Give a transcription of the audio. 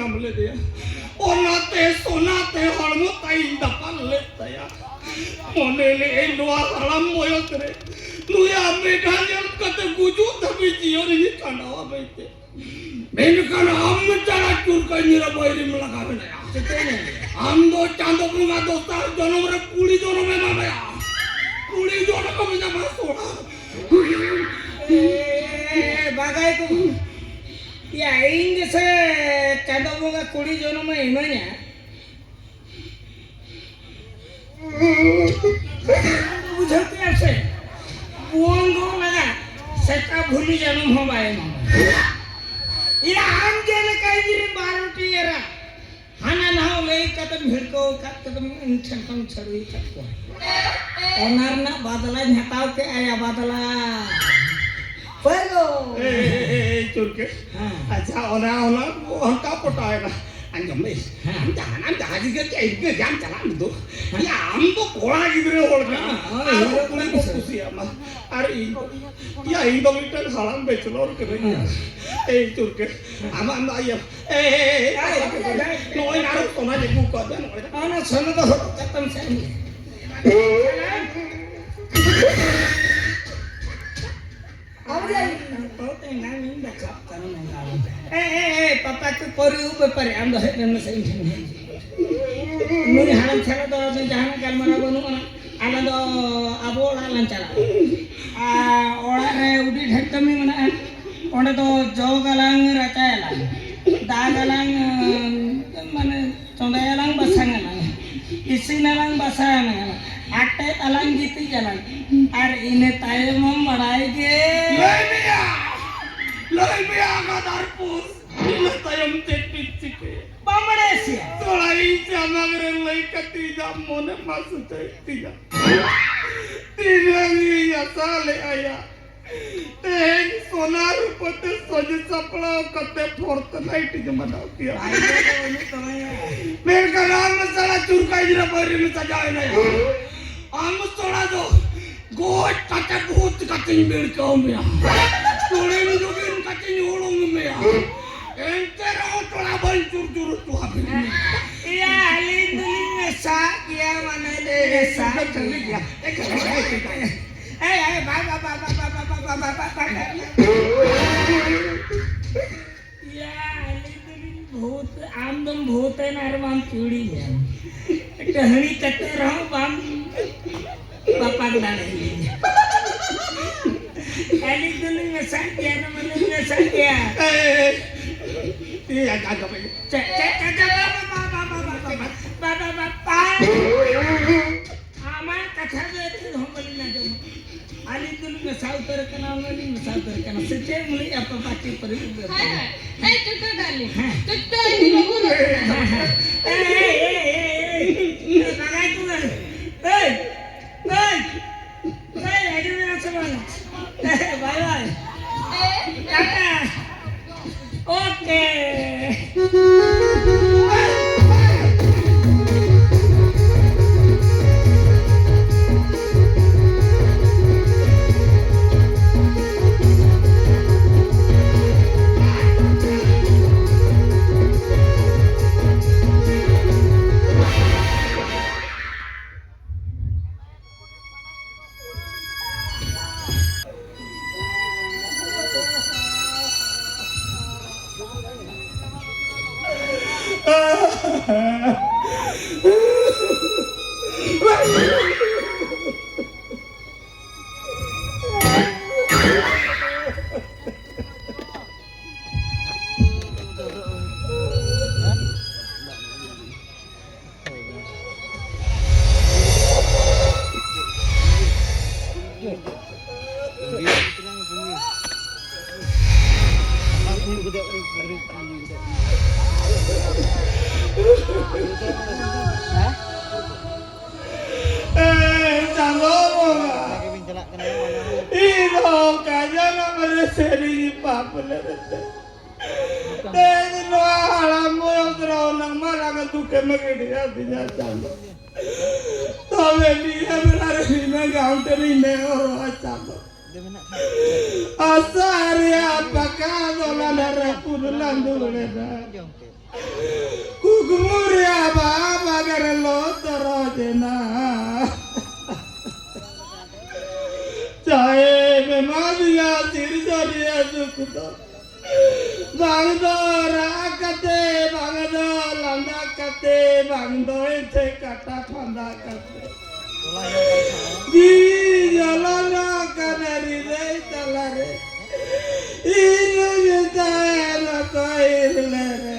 nyam le dia sonate hormo tai dapan le taya mone le noa halam moyo tere nuya medan yang kata guju tapi jior ini kana apa itu menkan am cara curkai nyira boiri melakabe na ya amdo chando bunga dostar jonom re kuli jonom me mama ya kuli jonom ko bisa masuk bagai tu ya ini se chando bunga kuli jonom me imanya बुझते हैं से बुआंगो लगा सेटा भूली जानम हो bye मम इरा आम जेने कई जिरे बारोटी एरा हाना ना हो ले कतम भिड़को कतम इंठन छड़ी चको ओनर ना बादला हटाव के आया बादला परगो चुरके अच्छा ओना ओना हंका पटाएगा anjom mes jangan juga kayak gitu jangan jalan itu ya ambo kola gitu deh orang aku punya fokus ya mah hari ya itu kita salam bachelor kerja curke ama anda ya noy naruh kona jadi buka dan anak sana tuh ketemu saya papa tu kori upe pare ando hedna sa injin nuri halam chala do jahan kalmara bonu ala do abo halan chala ora re udi dhekami mana onde do jo galang racayalang da galang mane chondayalang basangalang isinalang basangalang atte talang giti jalan ar ine tayemam badai ge Lai biya ka darpus ine tayem tek bamade sia tolai jamagre lai kati jamone masute tiga ni ya sale aya ten sonar pote soje sapla kate fortnite jamada kiya mere ka naam sala churkai jira pari me sajaye na am sola do goat kate bhut kate mir ko me tole ni jogin kate nyolong me entero tola bancur juru tu habis iya lindungi nesa kia mana desa iya lindungi भूत आमदम भूत है ना हम चूड़ी है टहनी कटे रहो बम पापा ना नहीं एली दुनिया में साकिया ना मन में साकिया ये आजा भाई बाबा आमा कथा दे हम बोली ना जो आली दुनिया में साउतर के नाम में साउतर के नाम सच्चे मुली आप बाकी पर ए चुट्टा डाली चुट्टा नहीं बोल लगाई तू ए आगे मेरा सवाल बाय बाय टाटा ओके কুকুরে বাগার লো তরজে না চাহে বেমাদিয়া সিরজরিয়া দুকুত বাংদ রাকাতে বাংদ লান্দা কাতে বাংদ এতে কাটা ফান্দা কাতে দি জলনা কানারি রে তালারে ইনু জেতা না কইলে